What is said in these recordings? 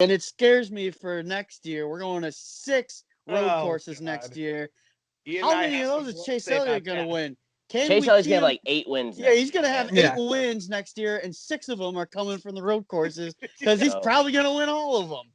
And it scares me for next year. We're going to 6 road Oh, courses next God. year. Ian and How I many of have some those is more to Chase say Elliott about going to that. win? Can Chase we Elliott's keep gonna have him? like 8 wins. Yeah, he's going to have 8 Yeah. wins next year, and 6 of them are coming from the road courses because he's So- probably going to win all of them.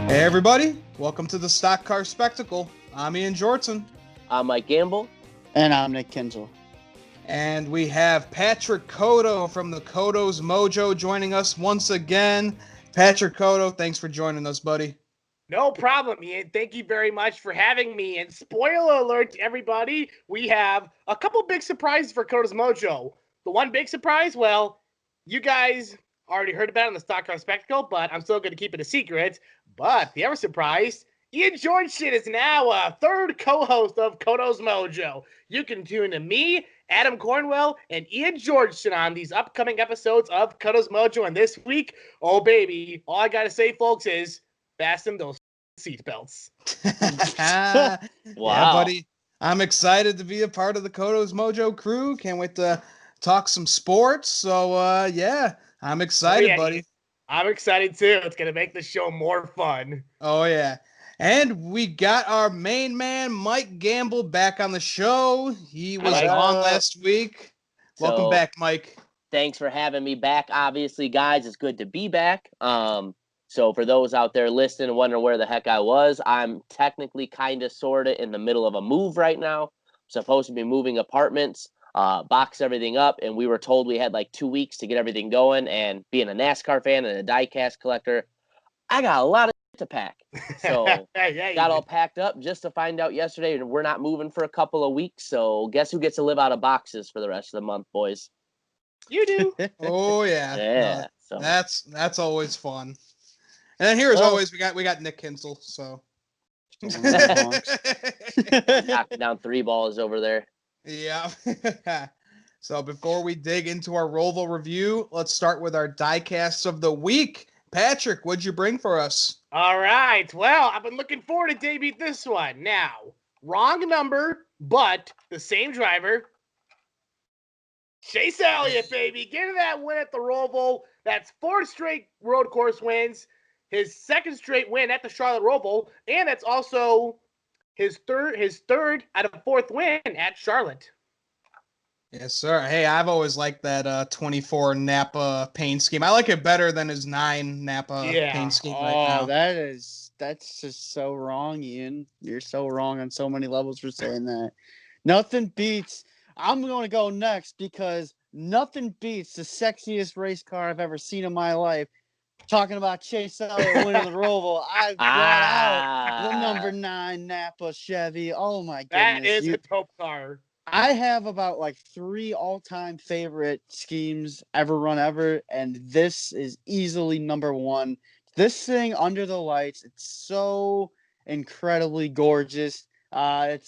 Hey everybody, welcome to the Stock Car Spectacle. I'm Ian Jortson, I'm Mike Gamble. And I'm Nick Kinzel. and we have Patrick Codo from the Codo's Mojo joining us once again. Patrick Codo, thanks for joining us, buddy. No problem, Ian. Thank you very much for having me. And spoiler alert to everybody, we have a couple big surprises for Coda's Mojo. The one big surprise, well, you guys already heard about it on the Stock Car Spectacle, but I'm still going to keep it a secret. But the other surprise, Ian Georgeson is now a third co-host of Codo's Mojo. You can tune to me, Adam Cornwell, and Ian Georgeson on these upcoming episodes of Codo's Mojo. And this week, oh baby, all I got to say, folks, is fasten those seatbelts. Yeah, Wow. buddy. I'm excited to be a part of the Codo's Mojo crew. Can't wait to talk some sports. So, yeah, I'm excited, yeah, buddy. I'm excited too. It's going to make the show more fun. Oh, yeah. And we got our main man, Mike Gamble, back on the show. He was Mike. on last week. Welcome So, back, Mike. Thanks for having me back. Obviously, guys, it's good to be back. So for those out there listening and wondering where the heck I was, I'm technically kind of sort of in the middle of a move right now. Supposed to be moving apartments, box everything up, and we were told we had like 2 weeks to get everything going. And being a NASCAR fan and a diecast collector, I got a lot of to pack. So got all packed up just to find out yesterday we're not moving for a couple of weeks. So guess who gets to live out of boxes for the rest of the month, boys? You do. Oh, yeah. Yeah. So That's always fun. And then here, as always, we got Nick Kinsel. So knocking down 3 balls over there. yeah. So before we dig into our Roval review, let's start with our diecasts of the week. Patrick, what'd you bring for us? All right. Well, I've been looking forward to debut this one. Now, wrong number, but the same driver. Chase Elliott, baby. Get to that win at the Roval. That's 4 straight road course wins. His second straight win at the Charlotte Roval, and that's also his third out of 4th win at Charlotte. Yes, sir. Hey, I've always liked that 24 Napa paint scheme. I like it better than his 9 Napa paint scheme right now. That's just so wrong, Ian. You're so wrong on so many levels for saying that. Nothing beats. I'm going to go next because nothing beats the sexiest race car I've ever seen in my life. Talking about Chase Elliott winning the Roval, I brought out the number 9 Napa Chevy. Oh my goodness. That is a dope car. I have about like 3 all-time favorite schemes ever, and this is easily number 1. This thing under the lights, it's so incredibly gorgeous. I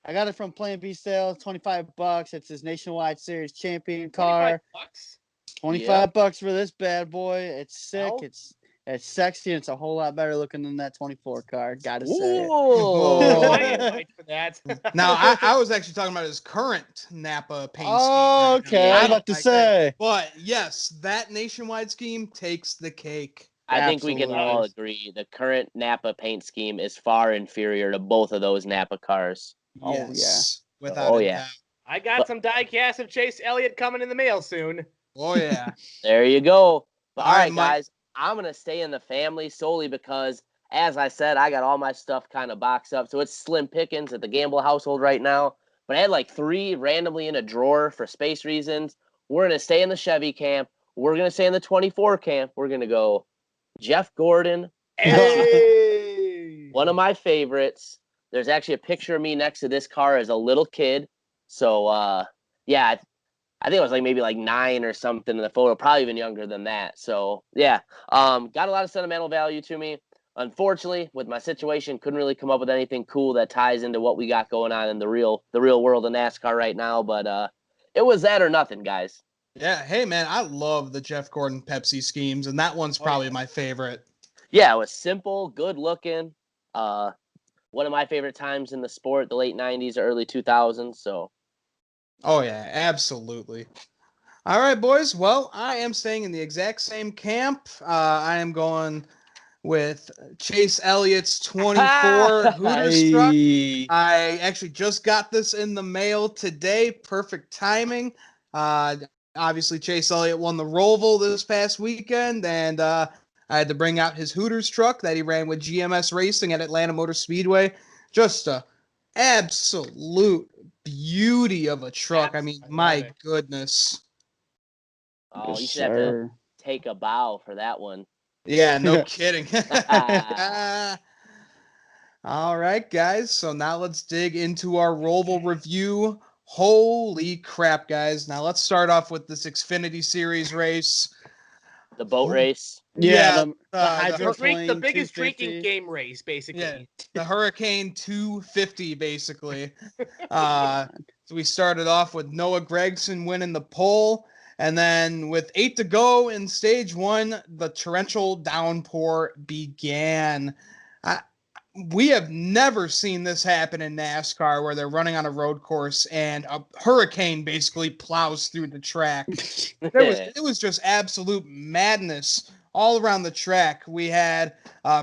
got it from Plan B sale, $25. It's his Nationwide Series champion car. $25? $25 for this bad boy. It's sick. Oh. It's sexy. And it's a whole lot better looking than that 24 car. Gotta say it. I for that. Now, I was actually talking about his current Napa paint scheme. Oh, okay. I was about to say. But yes, that Nationwide scheme takes the cake. I think we can all Absolutely. agree the current Napa paint scheme is far inferior to both of those Napa cars. Oh, Yes, without Oh, a yeah. doubt. I got some diecast of Chase Elliott coming in the mail soon. Oh, yeah. There you go. But all right, Mike. guys, I'm going to stay in the family solely because, as I said, I got all my stuff kind of boxed up. So it's slim pickings at the Gamble household right now. But I had like 3 randomly in a drawer for space reasons. We're going to stay in the Chevy camp. We're going to stay in the 24 camp. We're going to go Jeff Gordon. Hey! One of my favorites. There's actually a picture of me next to this car as a little kid. So, yeah, I think I was like maybe like 9 or something in the photo, probably even younger than that. So yeah, got a lot of sentimental value to me. Unfortunately, with my situation, couldn't really come up with anything cool that ties into what we got going on in the real world of NASCAR right now. But it was that or nothing, guys. Yeah, hey man, I love the Jeff Gordon Pepsi schemes, and that one's probably my favorite. Yeah, it was simple, good looking. One of my favorite times in the sport, the late '90s, early 2000s. So. Oh yeah, absolutely. All right, boys. Well, I am staying in the exact same camp. I am going with Chase Elliott's 24 Hooters truck. I actually just got this in the mail today. Perfect timing. Obviously, Chase Elliott won the Roval this past weekend, and I had to bring out his Hooters truck that he ran with GMS Racing at Atlanta Motor Speedway. Just a absolute beauty of a truck. I mean, my goodness. Oh, Yes, you should have to sir. take a bow for that one. Yeah, no kidding. All right, guys. So now let's dig into our Roval review. Holy crap, guys. Now let's start off with this Xfinity Series race. The boat race. Yeah, Yeah, the hydroplane The biggest drinking 250. game race, basically. yeah, the Hurricane 250, basically. So we started off with Noah Gragson winning the pole. And then with 8 to go in stage 1, the torrential downpour began. We have never seen this happen in NASCAR where they're running on a road course and a hurricane basically plows through the track. It was just absolute madness all around the track. We had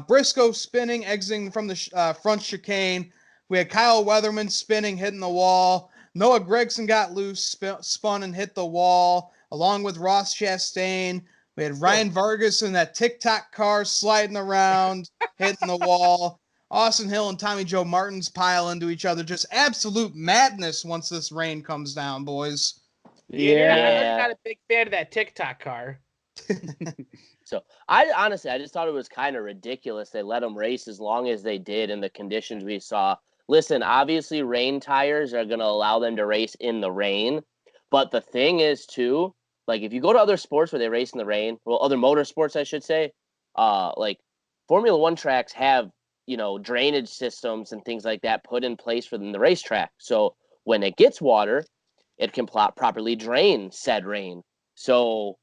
Briscoe spinning, exiting from the front chicane. We had Kyle Weatherman spinning, hitting the wall. Noah Gragson got loose, spun and hit the wall, along with Ross Chastain. We had Ryan Vargas in that TikTok car sliding around, hitting the wall. Austin Hill and Tommy Joe Martins pile into each other. Just absolute madness once this rain comes down, boys. Yeah, I know Yeah. you're not a big fan of that TikTok car. So I honestly, I just thought it was kind of ridiculous they let them race as long as they did in the conditions we saw. Listen, obviously rain tires are going to allow them to race in the rain, but the thing is too, like if you go to other sports where they race in the rain, well, other motorsports I should say, like Formula One tracks have drainage systems and things like that put in place for them the racetrack. So when it gets water, it can properly drain said rain. So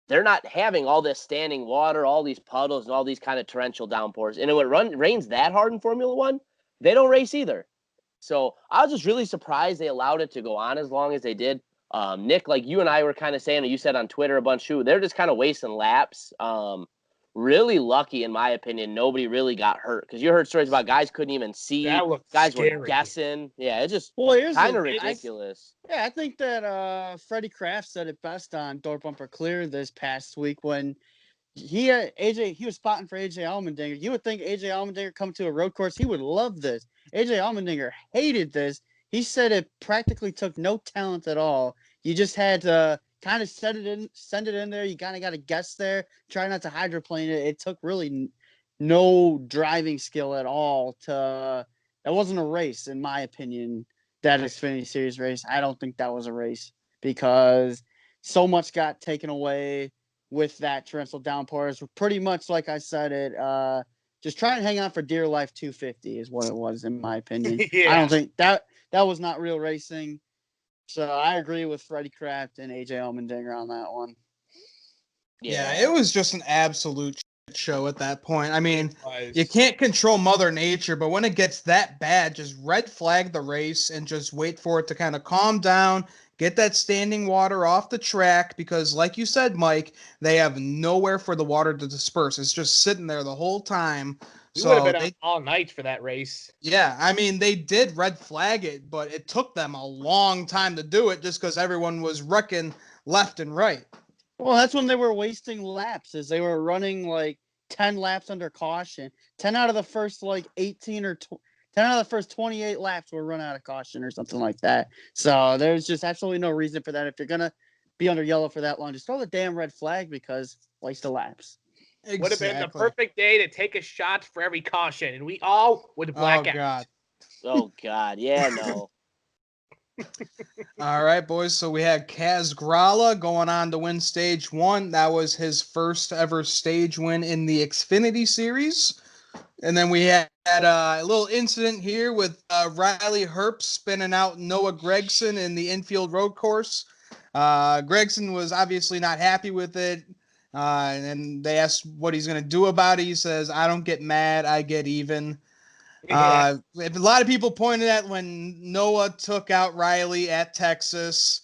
they're not having all this standing water, all these puddles, and all these kind of torrential downpours. And when it rains that hard in Formula One, they don't race either. So I was just really surprised they allowed it to go on as long as they did. Nick, like you and I were kind of saying, you said on Twitter a bunch too, they're just kind of wasting laps. Really lucky, in my opinion, nobody really got hurt because you heard stories about guys couldn't even see. That looked Guys scary. were guessing. Yeah, it's just Well, kind of ridiculous. I think that Freddie Kraft said it best on Door Bumper Clear this past week when he was spotting for AJ Allmendinger. You would think AJ Allmendinger come to a road course, he would love this. AJ Allmendinger hated this. He said it practically took no talent at all. You just had to kind of send it in there. You kind of got to guess there. Try not to hydroplane it. It took really no driving skill at all. That wasn't a race, in my opinion. That Xfinity Series race, I don't think that was a race because so much got taken away with that torrential downpours. Pretty much, like I said, it just try and hang on for dear life. 250 is what it was, in my opinion. Yeah. I don't think that was not real racing. So I agree with Freddie Kraft and AJ Allmendinger on that one. Yeah, it was just an absolute show at that point. I mean, you can't control Mother Nature, but when it gets that bad, just red flag the race and just wait for it to kind of calm down, get that standing water off the track, because like you said, Mike, they have nowhere for the water to disperse. It's just sitting there the whole time. We would have been up all night for that race. Yeah, I mean, they did red flag it, but it took them a long time to do it just because everyone was wrecking left and right. Well, that's when they were wasting laps, as they were running like 10 laps under caution. 10 out of the first 18 or 10 out of the first 28 laps were run out of caution or something like that. So there's just absolutely no reason for that. If you're going to be under yellow for that long, just throw the damn red flag because waste of laps. Exactly. Would have been the perfect day to take a shot for every caution, and we all would black out. Oh, God. Yeah, no. All right, boys. So we had Kaz Grala going on to win stage 1. That was his first ever stage win in the Xfinity Series. And then we had a little incident here with Riley Herbst spinning out Noah Gragson in the infield road course. Gragson was obviously not happy with it. And they asked what he's going to do about it. He says, "I don't get mad, I get even." Yeah. A lot of people pointed at when Noah took out Riley at Texas.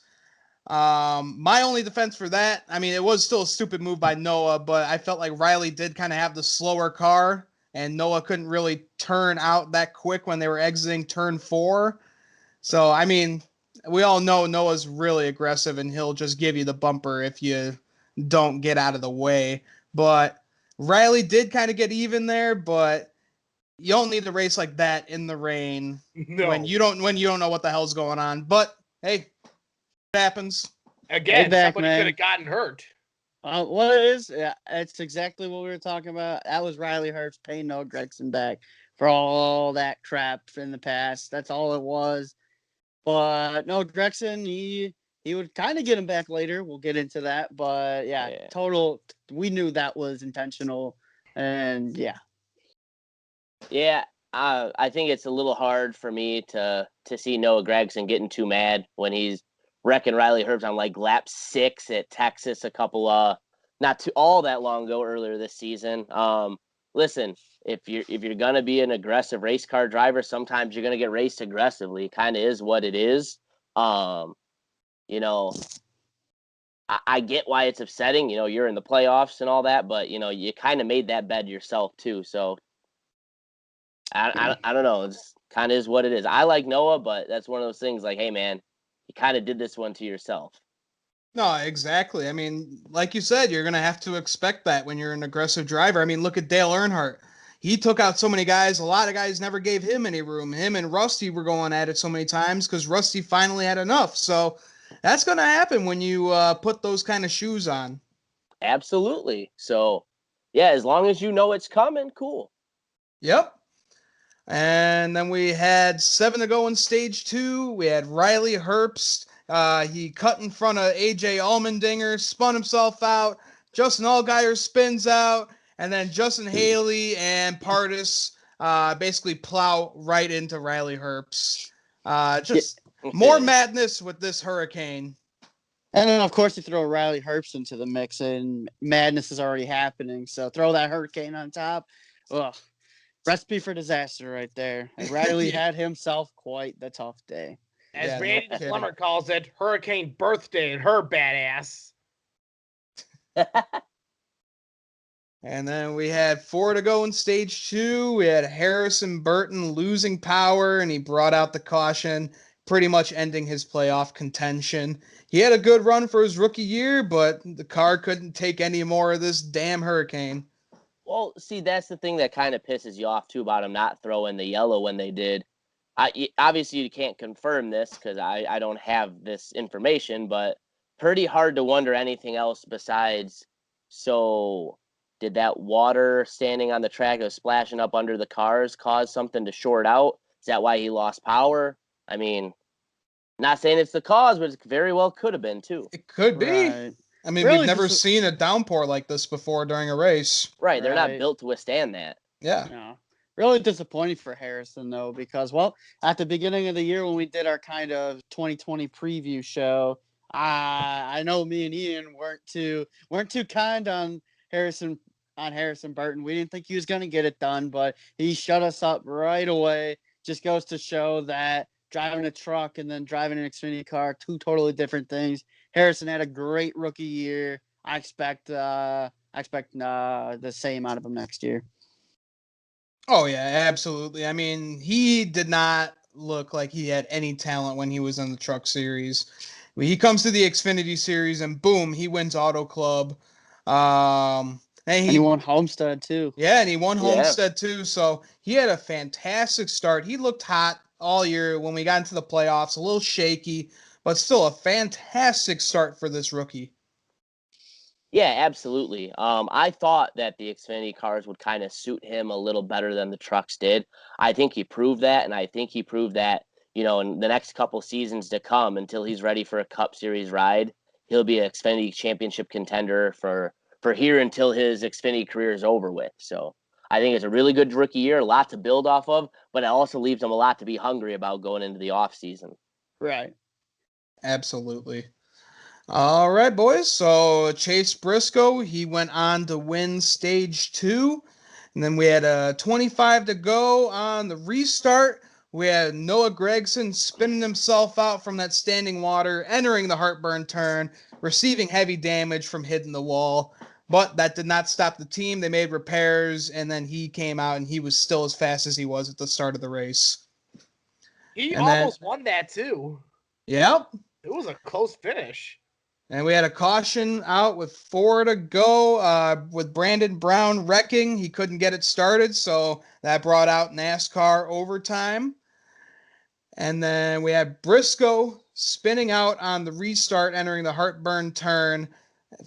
My only defense for that, I mean, it was still a stupid move by Noah, but I felt like Riley did kind of have the slower car, and Noah couldn't really turn out that quick when they were exiting turn 4. So, I mean, we all know Noah's really aggressive, and he'll just give you the bumper if you don't get out of the way. But Riley did kind of get even there, but you don't need to race like that in the rain No. when you don't know what the hell's going on. But hey, it happens. Again, Payback, somebody man. could have gotten hurt. What it is, yeah, it's exactly what we were talking about. That was Riley Herbst paying Noah Gragson back for all that crap in the past. That's all it was. But no, Gragson, he would kind of get him back later. We'll get into that. But yeah, Yeah. total. We knew that was intentional, and yeah. Yeah, I think it's a little hard for me to see Noah Gragson getting too mad when he's wrecking Riley Herbst on like lap 6 at Texas a couple not too all that long ago earlier this season. Listen, if you're gonna be an aggressive race car driver, sometimes you're gonna get raced aggressively. Kind of is what it is. You know, I get why it's upsetting. You know, you're in the playoffs and all that, but you know, you kind of made that bed yourself too. So I don't know. It's kind of is what it is. I like Noah, but that's one of those things like, hey, man, you kind of did this one to yourself. No, exactly. I mean, like you said, you're going to have to expect that when you're an aggressive driver. I mean, look at Dale Earnhardt. He took out so many guys. A lot of guys never gave him any room. Him and Rusty were going at it so many times because Rusty finally had enough. So that's going to happen when you put those kind of shoes on. Absolutely. So, yeah, as long as you know it's coming, cool. Yep. And then we had 7 to go in stage 2. We had Riley Herbst. He cut in front of AJ Allmendinger, spun himself out. Justin Allgaier spins out. And then Justin Haley and Pardis basically plow right into Riley Herbst. Just more madness with this hurricane. And then, of course, you throw Riley Herbst into the mix, and madness is already happening. So throw that hurricane on top. Ugh. Recipe for disaster right there. And Riley Yeah. had himself quite the tough day. As Yeah, no Randy kidding. Plummer calls it, Hurricane Birthday and her badass. And then we had 4 to go in stage 2. We had Harrison Burton losing power, and he brought out the caution, pretty much ending his playoff contention. He had a good run for his rookie year, but the car couldn't take any more of this damn hurricane. Well, see, that's the thing that kind of pisses you off, too, about him not throwing the yellow when they did. Obviously, you can't confirm this because I don't have this information, but pretty hard to wonder anything else besides, so did that water standing on the track that was splashing up under the cars cause something to short out? Is that why he lost power? I mean, not saying it's the cause, but it very well could have been, too. It could be. Right. I mean, Really we've never just- seen a downpour like this before during a race. Right, they're not Right. built to withstand that. Yeah. Yeah. Really disappointing for Harrison, though, because, well, at the beginning of the year when we did our kind of 2020 preview show, I know me and Ian weren't too kind on Harrison Burton. We didn't think he was going to get it done, but he shut us up right away. Just goes to show that driving a truck and then driving an Xfinity car, two totally different things. Harrison had a great rookie year. I expect the same out of him next year. Oh, yeah, absolutely. I mean, he did not look like he had any talent when he was in the Truck Series. He comes to the Xfinity Series, and boom, he wins Auto Club. And he won Homestead, too. Yeah, and he won Yeah. Homestead, too. So he had a fantastic start. He looked hot all year when we got into the playoffs, a little shaky, but still a fantastic start for this rookie. Yeah, absolutely. I thought that the Xfinity cars would kind of suit him a little better than the trucks did. I think he proved that, and I think he proved that in the next couple seasons to come until he's ready for a Cup Series ride, he'll be an Xfinity Championship contender for here until his Xfinity career is over with. So I think it's a really good rookie year, a lot to build off of, but it also leaves him a lot to be hungry about going into the offseason. Right. Absolutely. All right, boys. So Chase Briscoe, he went on to win stage 2. And then we had 25 to go on the restart. We had Noah Gragson spinning himself out from that standing water, entering the heartburn turn, receiving heavy damage from hitting the wall. But that did not stop the team. They made repairs, and then he came out, and he was still as fast as he was at the start of the race. He And then, almost won that too. yep. It was a close finish. And we had a caution out with 4 to go with Brandon Brown wrecking. He couldn't get it started, so that brought out NASCAR overtime. And then we had Briscoe spinning out on the restart, entering the heartburn turn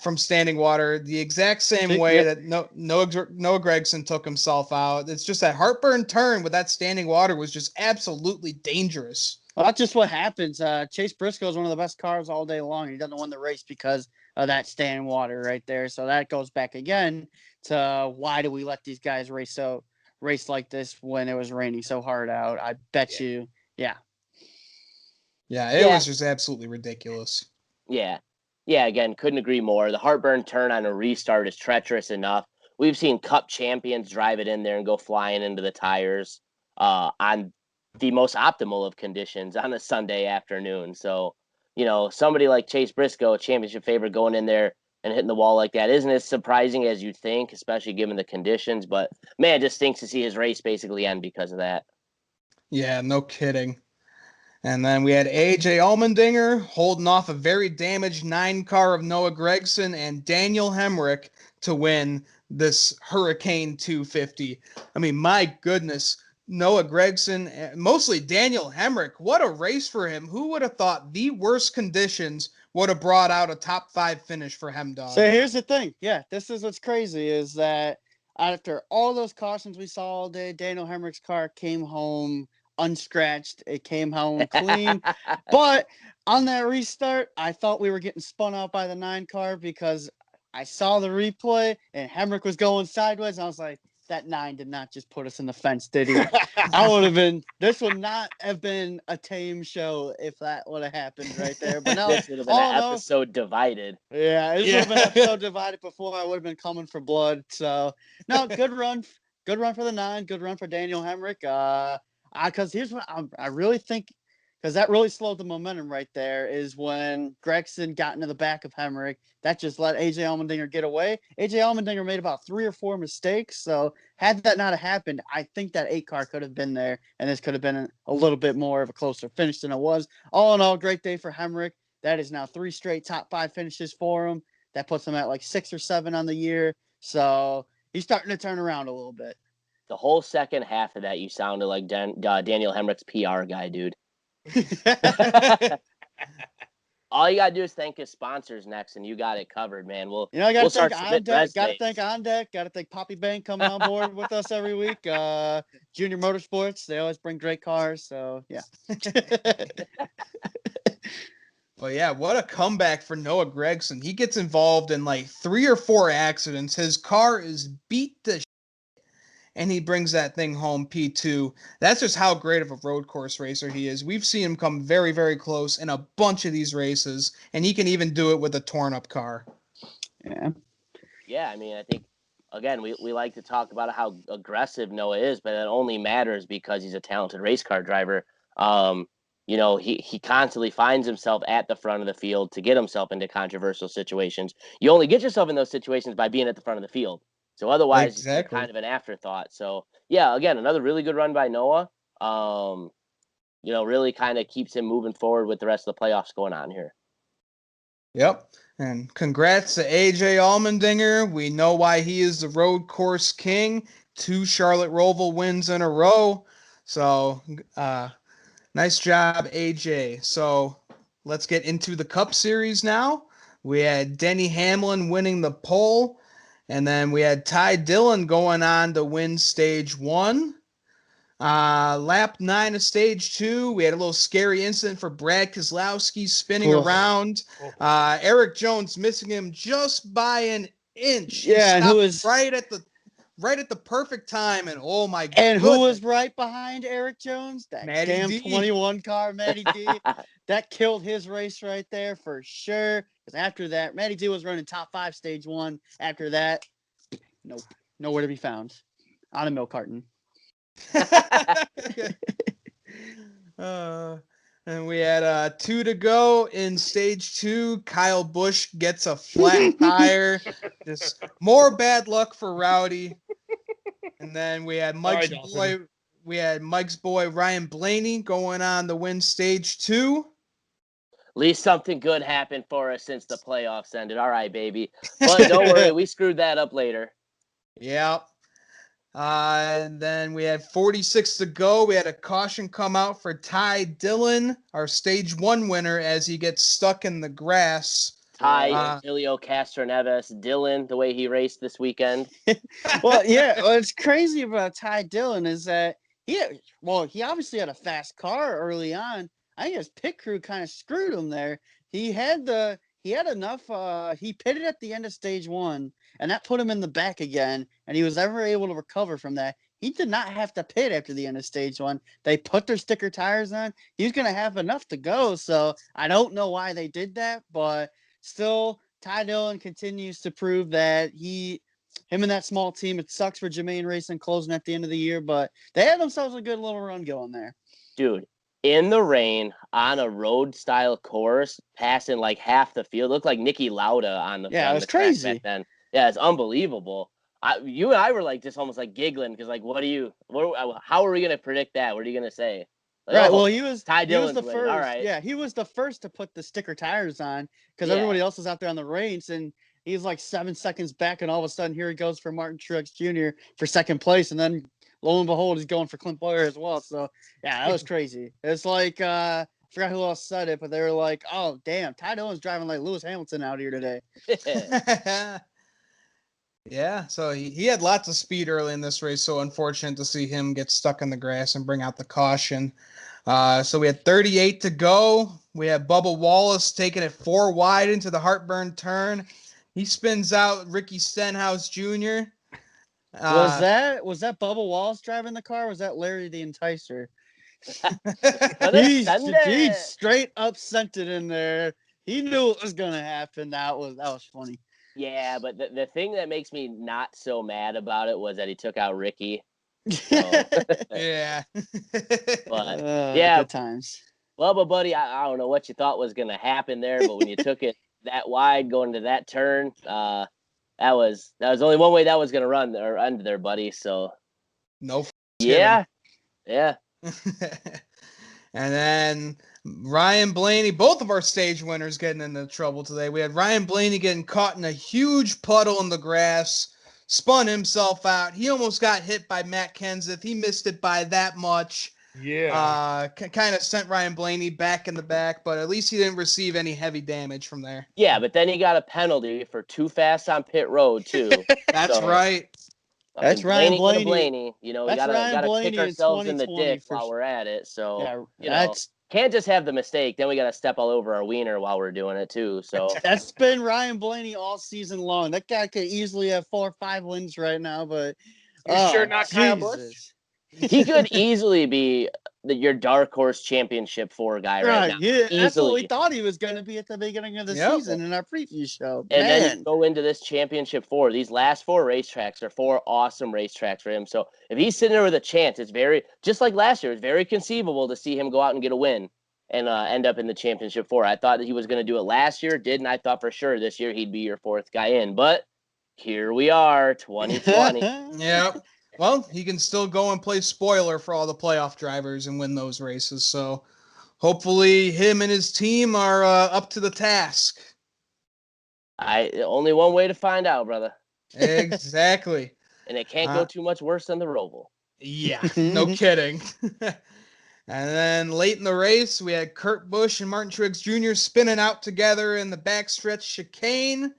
from standing water, the exact same way that Noah Gragson took himself out. It's just that heartburn turn with that standing water was just absolutely dangerous. Well, that's just what happens. Chase Briscoe is one of the best cars all day long. He doesn't win the race because of that standing water right there. So that goes back again to why do we let these guys race like this when it was raining so hard out? I bet you, yeah. Yeah, it was just absolutely ridiculous. Yeah. Yeah, again, couldn't agree more. The heartburn turn on a restart is treacherous enough. We've seen Cup champions drive it in there and go flying into the tires on the most optimal of conditions on a Sunday afternoon. So, somebody like Chase Briscoe, a championship favorite, going in there and hitting the wall like that isn't as surprising as you'd think, especially given the conditions. But, man, it just stinks to see his race basically end because of that. Yeah, no kidding. And then we had AJ Allmendinger holding off a very damaged 9 car of Noah Gragson and Daniel Hemrick to win this Hurricane 250. I mean, my goodness, Noah Gragson, mostly Daniel Hemrick, what a race for him. Who would have thought the worst conditions would have brought out a top 5 finish for Hemdog? So here's the thing. Yeah, this is what's crazy is that after all those cautions we saw all day, Daniel Hemrick's car came home unscratched. It came home clean. But on that restart, I thought we were getting spun out by the 9 car because I saw the replay and Hemrick was going sideways. And I was like, that 9 did not just put us in the fence, did he? This would not have been a tame show if that would have happened right there. But now this would have been an episode divided. Yeah, it would have been an episode divided before. I would have been coming for blood. So, no, good run. Good run for the 9. Good run for Daniel Hemrick. Because here's what I really think, because that really slowed the momentum right there, is when Gragson got into the back of Hemrick. That just let AJ Allmendinger get away. AJ Allmendinger made about 3 or 4 mistakes. So had that not have happened, I think that 8 car could have been there, and this could have been a little bit more of a closer finish than it was. All in all, great day for Hemrick. That is now 3 straight top 5 finishes for him. That puts him at like 6 or 7 on the year. So he's starting to turn around a little bit. The whole second half of that, you sounded like Daniel Hemrick's PR guy, dude. All you gotta do is thank his sponsors next, and you got it covered, man. We'll start submitting resumes. Got to thank On Deck. Got to thank Poppy Bank coming on board with us every week. Junior Motorsports. They always bring great cars. So yeah. Well, yeah, what a comeback for Noah Gragson. He gets involved in like 3 or 4 accidents. His car is beat to shit, and he brings that thing home P2. That's just how great of a road course racer he is. We've seen him come very, very close in a bunch of these races, and he can even do it with a torn-up car. Yeah. Yeah, I mean, I think, again, we like to talk about how aggressive Noah is, but it only matters because he's a talented race car driver. He constantly finds himself at the front of the field to get himself into controversial situations. You only get yourself in those situations by being at the front of the field. So otherwise, Exactly. It's kind of an afterthought. So, yeah, again, another really good run by Noah. Really kind of keeps him moving forward with the rest of the playoffs going on here. Yep. And congrats to AJ Allmendinger. We know why he is the road course king. 2 Charlotte Roval wins in a row. So, nice job, AJ. So let's get into the Cup Series now. We had Denny Hamlin winning the pole, and then we had Ty Dillon going on to win stage 1. Lap 9 of stage 2, we had a little scary incident for Brad Keselowski spinning Ugh. around. Eric Jones missing him just by an inch. He Yeah, and who stopped was right at the perfect time, and oh my and who was goodness, right behind Eric Jones? That Matty damn D. 21 car, Matty D. That killed his race right there for sure. Because after that, Matty D was running top 5 stage 1. After that, nope, nowhere to be found on a milk carton. And we had 2 to go in stage 2. Kyle Busch gets a flat tire. Just more bad luck for Rowdy. And then we had Mike's boy Ryan Blaney going on to win stage 2. At least something good happened for us since the playoffs ended. All right, baby. But don't worry, we screwed that up later. Yep. And then we had 46 to go. We had a caution come out for Ty Dillon, our stage 1 winner, as he gets stuck in the grass. Ty, Emilio Castroneves, Dillon, the way he raced this weekend. Well, yeah, what's crazy about Ty Dillon is that he obviously had a fast car early on. I think his pit crew kind of screwed him there. He had enough. He pitted at the end of stage 1, and that put him in the back again. And he was never able to recover from that. He did not have to pit after the end of stage 1. They put their sticker tires on. He was gonna have enough to go. So I don't know why they did that, but still, Ty Dillon continues to prove that him and that small team. It sucks for Jermaine Racing closing at the end of the year, but they had themselves a good little run going there. Dude, in the rain on a road style course, passing like half the field, looked like Nicky Lauda on the Yeah, it was track crazy back then. Yeah, it's unbelievable. You and I were like just almost like giggling because like, how are we gonna predict that? What are you gonna say? Like, right. Well, he was Dillon's the winning. first. All right. Yeah, he was the first to put the sticker tires on because Yeah. everybody else was out there on the range, and he's like 7 seconds back, and all of a sudden here he goes for Martin Truex Jr. for second place, and then lo and behold, he's going for Clint Boyer as well. So yeah, that was crazy. It's like I forgot who else said it, but they were like, "Oh damn, Ty Dillon's driving like Lewis Hamilton out here today." Yeah, so he had lots of speed early in this race, so unfortunate to see him get stuck in the grass and bring out the caution. So we had 38 to go. We have Bubba Wallace taking it 4 wide into the heartburn turn. He spins out Ricky Stenhouse Jr. Was that Bubba Wallace driving the car? Or was that Larry the Enticer? He straight up sent it in there. He knew it was gonna happen. That was funny. Yeah, but the thing that makes me not so mad about it was that he took out Ricky. So. Yeah. But yeah, good times. Well, but buddy, I don't know what you thought was going to happen there, but when you took it that wide going to that turn, that was only one way that was going to run or end there, buddy. So no. Yeah. And then Ryan Blaney, both of our stage winners getting into trouble today. We had Ryan Blaney getting caught in a huge puddle in the grass, spun himself out. He almost got hit by Matt Kenseth. He missed it by that much. Yeah. Kind of sent Ryan Blaney back in the back, but at least he didn't receive any heavy damage from there. Yeah, but then he got a penalty for too fast on pit road too. That's right. That's Ryan Blaney. Blaney. You know, we gotta kick ourselves in the dick while we're at it. So can't just have the mistake. Then we gotta step all over our wiener while we're doing it too. So that's been Ryan Blaney all season long. That guy could easily have 4 or 5 wins right now, but sure not Kyle Busch? He could easily be your dark horse championship 4 guy right now. Yeah, that's what we thought he was going to be at the beginning of the season in our preview show. And then go into this championship 4. These last 4 racetracks are 4 awesome racetracks for him. So if he's sitting there with a chance, it's just like last year, it's very conceivable to see him go out and get a win and end up in the championship 4. I thought that he was going to do it last year, didn't. I thought for sure this year he'd be your 4th guy in. But here we are, 2020. Yep. Well, he can still go and play spoiler for all the playoff drivers and win those races. So hopefully him and his team are up to the task. Only one way to find out, brother. Exactly. And it can't go too much worse than the Roval. Yeah, no kidding. And then late in the race, we had Kurt Busch and Martin Truex Jr. spinning out together in the backstretch chicane.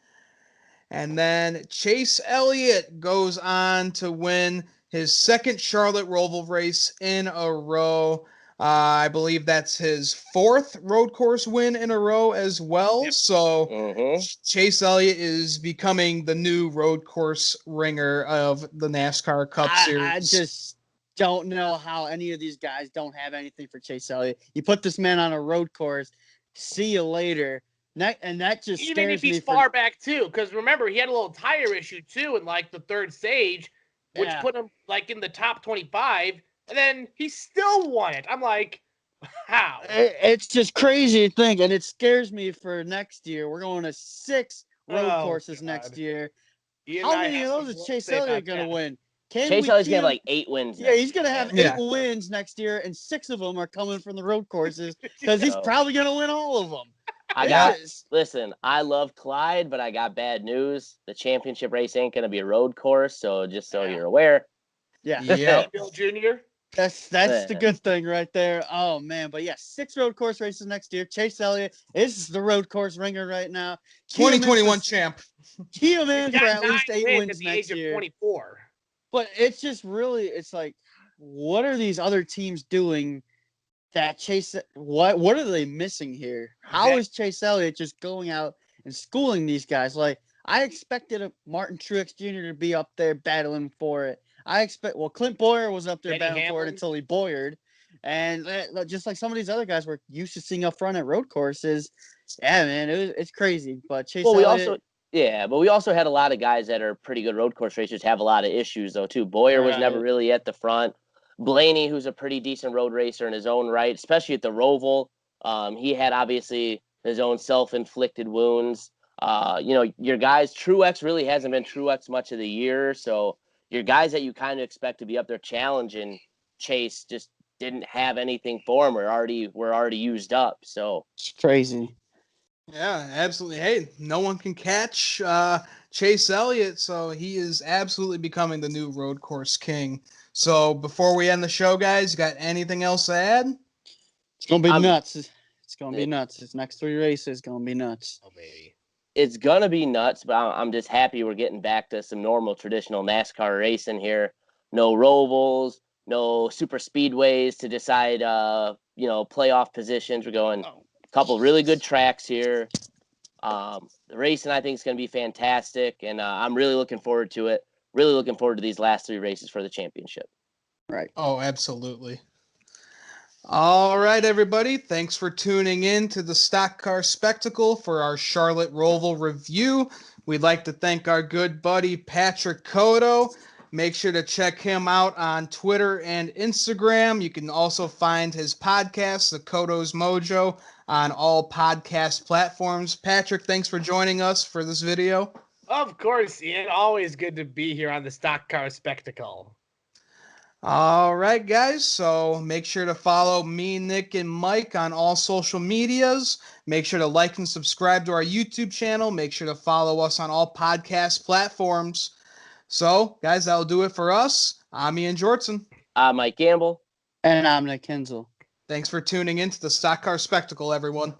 And then Chase Elliott goes on to win his second Charlotte Roval race in a row. I believe that's his fourth road course win in a row as well. Yep. So Chase Elliott is becoming the new road course ringer of the NASCAR Cup Series. I just don't know how any of these guys don't have anything for Chase Elliott. You put this man on a road course, see you later. And that just Even scares if he's me far back too, because remember he had a little tire issue too in like the third stage, which Yeah. put him like in the top 25, and then he still won it. I'm like, how? It's just crazy to think, and it scares me for next year. We're going to 6 road Oh, courses God. next year. Ian How and I many of have those some is work Chase say Elliott about going to that. win? Can Chase we Elliott's see gonna have him? like 8 wins. Yeah, he's going to have Yeah. 8 wins next year, and 6 of them are coming from the road courses because he's So- probably going to win all of them. Listen, I love Clyde, but I got bad news. The championship race ain't gonna be a road course, so just so you're aware. Yeah. Yep. Bill Jr. That's the Man. good thing right there. Oh man, but yeah, 6 road course races next year. Chase Elliott is the road course ringer right now. 2021 champ. Key him He's in for got at 9 least 8 wins at wins the next age of year. 24. But it's just really, it's like, what are these other teams doing that Chase? What are they missing here? How is Chase Elliott just going out and schooling these guys? Like I expected a Martin Truex Jr. to be up there battling for it. Clint Boyer was up there Denny battling for it Hamlin. until he boyered, and just like some of these other guys we're used to seeing up front at road courses. Yeah, man, it's crazy. But Chase Well, we Elliott, also had a lot of guys that are pretty good road course racers have a lot of issues though too. Boyer was never Right. really at the front. Blaney, who's a pretty decent road racer in his own right, especially at the Roval, he had obviously his own self-inflicted wounds. Your guys, Truex really hasn't been Truex much of the year, so your guys that you kind of expect to be up there challenging Chase just didn't have anything for him. We're already used up. So it's crazy. Yeah, absolutely. Hey, no one can catch Chase Elliott, so he is absolutely becoming the new road course king. So before we end the show, guys, you got anything else to add? It's gonna be I'm- nuts. It's gonna be nuts. This next 3 races gonna be nuts. Oh, baby. it's gonna be nuts, but I'm just happy we're getting back to some normal traditional NASCAR racing here. No Rovals, no super speedways to decide playoff positions. We're going a couple really good tracks here. The racing I think is gonna be fantastic, and I'm really looking forward to it. Really looking forward to these last 3 races for the championship. Right. Oh, absolutely. All right, everybody. Thanks for tuning in to the Stock Car Spectacle for our Charlotte Roval review. We'd like to thank our good buddy Patrick Codo. Make sure to check him out on Twitter and Instagram. You can also find his podcast, The Codo's Mojo, on all podcast platforms. Patrick, thanks for joining us for this video. Of course, Ian. Always good to be here on the Stock Car Spectacle. All right, guys. So make sure to follow me, Nick, and Mike on all social medias. Make sure to like and subscribe to our YouTube channel. Make sure to follow us on all podcast platforms. So, guys, that'll do it for us. I'm Ian Jortson. Mike Gamble. And I'm Nick Kinzel. Thanks for tuning in to the Stock Car Spectacle, everyone.